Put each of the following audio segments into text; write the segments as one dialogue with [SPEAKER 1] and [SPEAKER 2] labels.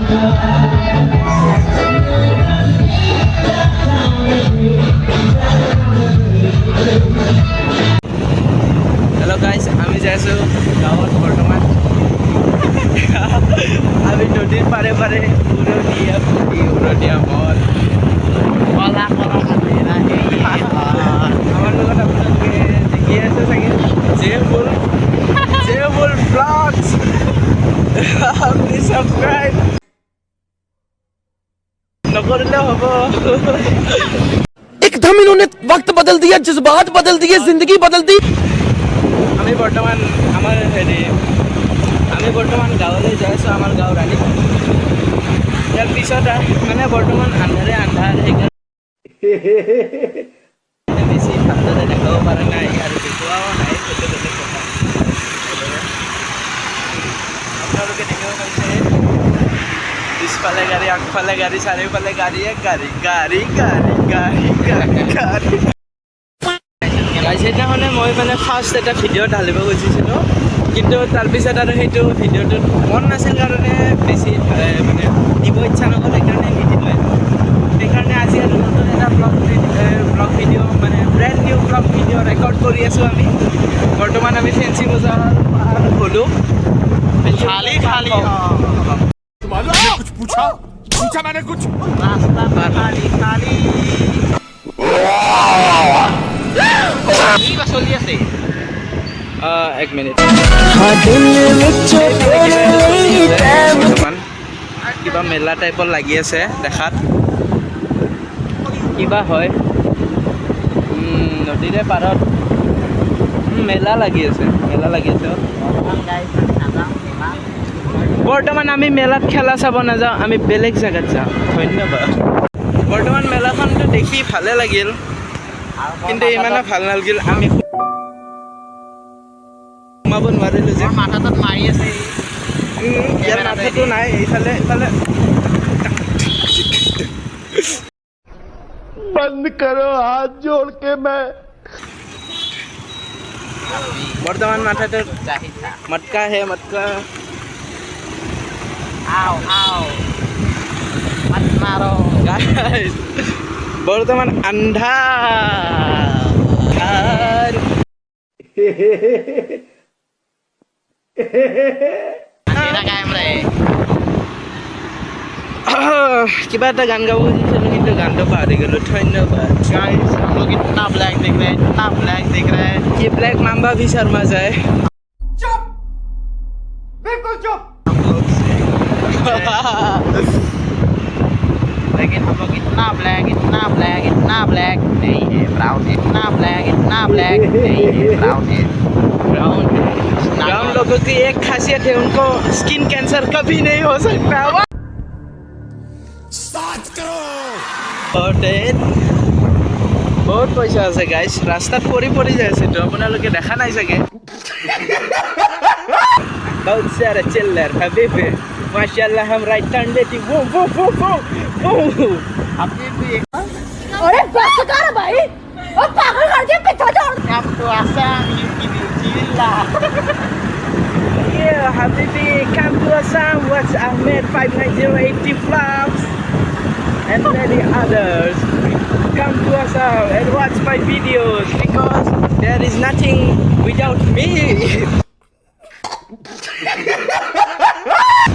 [SPEAKER 1] Hello guys আমি যাই আছো গাঁৱত বৰ্তমান আমি নদীৰ পাৰে পাৰে উৰণীয়া মল কলা কলা আমাৰ লগত আপোনালোকে দেখি আছে চাগে জেবুল ব্লগছ প্লিজ সাবস্ক্ৰাইব নকৰিলে হ'ব
[SPEAKER 2] एकदम इन्होंने वक्त बदल दिया, जज्बात बदल दिए, जिंदगी बदल दी।
[SPEAKER 1] আমি বৰ্তমান গাঁৱলৈ যাই আছোঁ আমাৰ গাঁও ৰাণী ইয়াৰ পিছত মানে বৰ্তমান আন্ধাৰ সেইকাৰণে বেছি ভালদৰে দেখাব পৰা নাই আৰু দেখুৱাও নাই বেলেগ কথা আপোনালোকে দেখিব পাইছে পিছফালে গাড়ী আগফালে গাড়ী চাৰিওফালে গাড়ীয়ে গাড়ী সেইদিনাখনে মই মানে ফাৰ্ষ্ট এটা ভিডিঅ' ঢালিব খুজিছিলোঁ কিন্তু তাৰপিছত আৰু সেইটো ভিডিঅ'টোত মন নাছিল কাৰণে বেছি মানে দিব ইচ্ছা নগ'ল সেইকাৰণে নিদিলে সেইকাৰণে আজি আৰু নতুন এটা ব্লগ ভিডিঅ' মানে brand new blog video' record কৰি আছোঁ আমি বৰ্তমান আমি ফেঞ্চি বজাৰ গ'লোঁ খালী
[SPEAKER 3] कुछ पूछा मैंने कुछ
[SPEAKER 1] रास्ता खाली চলি আছে এক মিনিট কিবা মেলা টাইপৰ লাগি আছে দেখাত কিবা হয় নদীৰে পাৰত মেলা লাগি আছে বৰ্তমান আমি মেলাত খেলা চাব নাযাওঁ আমি বেলেগ জেগাত যাওঁ ধন্যবাদ বৰ্তমান মেলাখনটো দেখি ভালে লাগিল কিন্তু ইমানো ভাল নালাগিল আমি সোমাব নোৱাৰিলোঁ যে মাথাটোত মাৰি আছে ইয়াৰ মাথাটো নাই এইফালে
[SPEAKER 3] बंद करो हाथ जोड़ के मैं
[SPEAKER 1] বৰ্তমান মাথাটোত মটকা Guys, বৰ্তমান আন্ধাৰ কিবা এটা গান গাব খুজিছিলোঁ কিন্তু গানটো পাহৰি গ'লোঁ ধন্যবাদ
[SPEAKER 3] गाइस हम लोग इतना ब्लैक देख रहे हैं
[SPEAKER 1] ये ब्लैक माम्बा भी शर्मा जाए
[SPEAKER 3] चुप बिल्कुल चुप लेकिन हम लोग इतना ब्लैक नहीं है ब्राउन है इतना ब्लैक नहीं है ब्राउन है
[SPEAKER 1] ब्राउन लोगों की एक खासियत है उनको स्किन कैंसर कभी नहीं हो सकता और बहुत पैसा আছে গাইস ৰাস্তাত পৰি যাই আছে তো আপোনালোকে দেখা নাই চাগে बहुत सारा चिल्लर हबीबी माशाल्लाह हम राइट टर्न लेती वो
[SPEAKER 3] हबीबी
[SPEAKER 4] अरे बस कर भाई ओ पागल कर दिया पीछे छोड़
[SPEAKER 3] हम तो आसाम की जिला
[SPEAKER 1] Yeah, Habibi, come to Assam, watch Ahmed 59080 vlogs and many others. Come to Assam and watch my videos because there is nothing without me.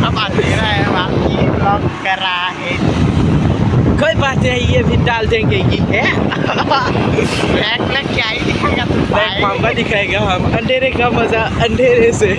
[SPEAKER 3] अब अंधेरा है बाकी ब्लॉग कर रहा है
[SPEAKER 1] कोई बात नहीं ये भी डाल देंगे ये है
[SPEAKER 3] ब्लैक क्या ही दिखेगा
[SPEAKER 1] ब्लैक माम्बा दिखाएगा हम अंधेरे का मजा अंधेरे से